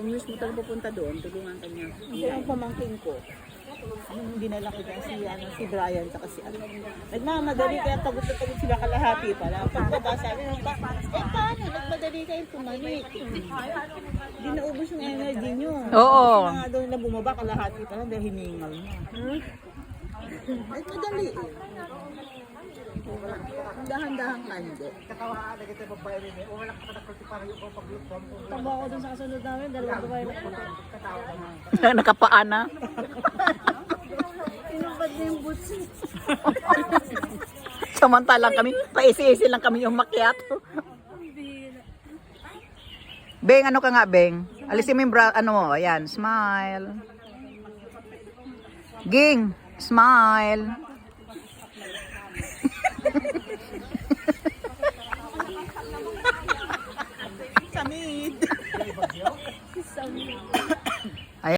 Kung mismo tayo pupunta doon, tulungan ka niya. Hindi ang pamangking ko. Yung dinala ko dyan, si Brian, saka si ano. Nagmamadali kaya pagod na pagod sila kalahati pala. Pagbaba sabi nung paano? Nagmadali kayo pumanik. Hindi naubos yung energy nyo. Oo. Kasi nga doon na bumaba kalahati pala dahil hiningal na. Nagmadali eh. Dahan-dahan ka hindi. Tama ako dun sa kasunod namin, dalawang babae na puto. Nakapaan na. Tinupad niya yung boots. Samantalang kami, paisi-isi lang kami yung makyat. Beng, ano ka nga, Beng? Alisin mo yung ano mo, ayan, smile. Ging, smile. Samid! Samid.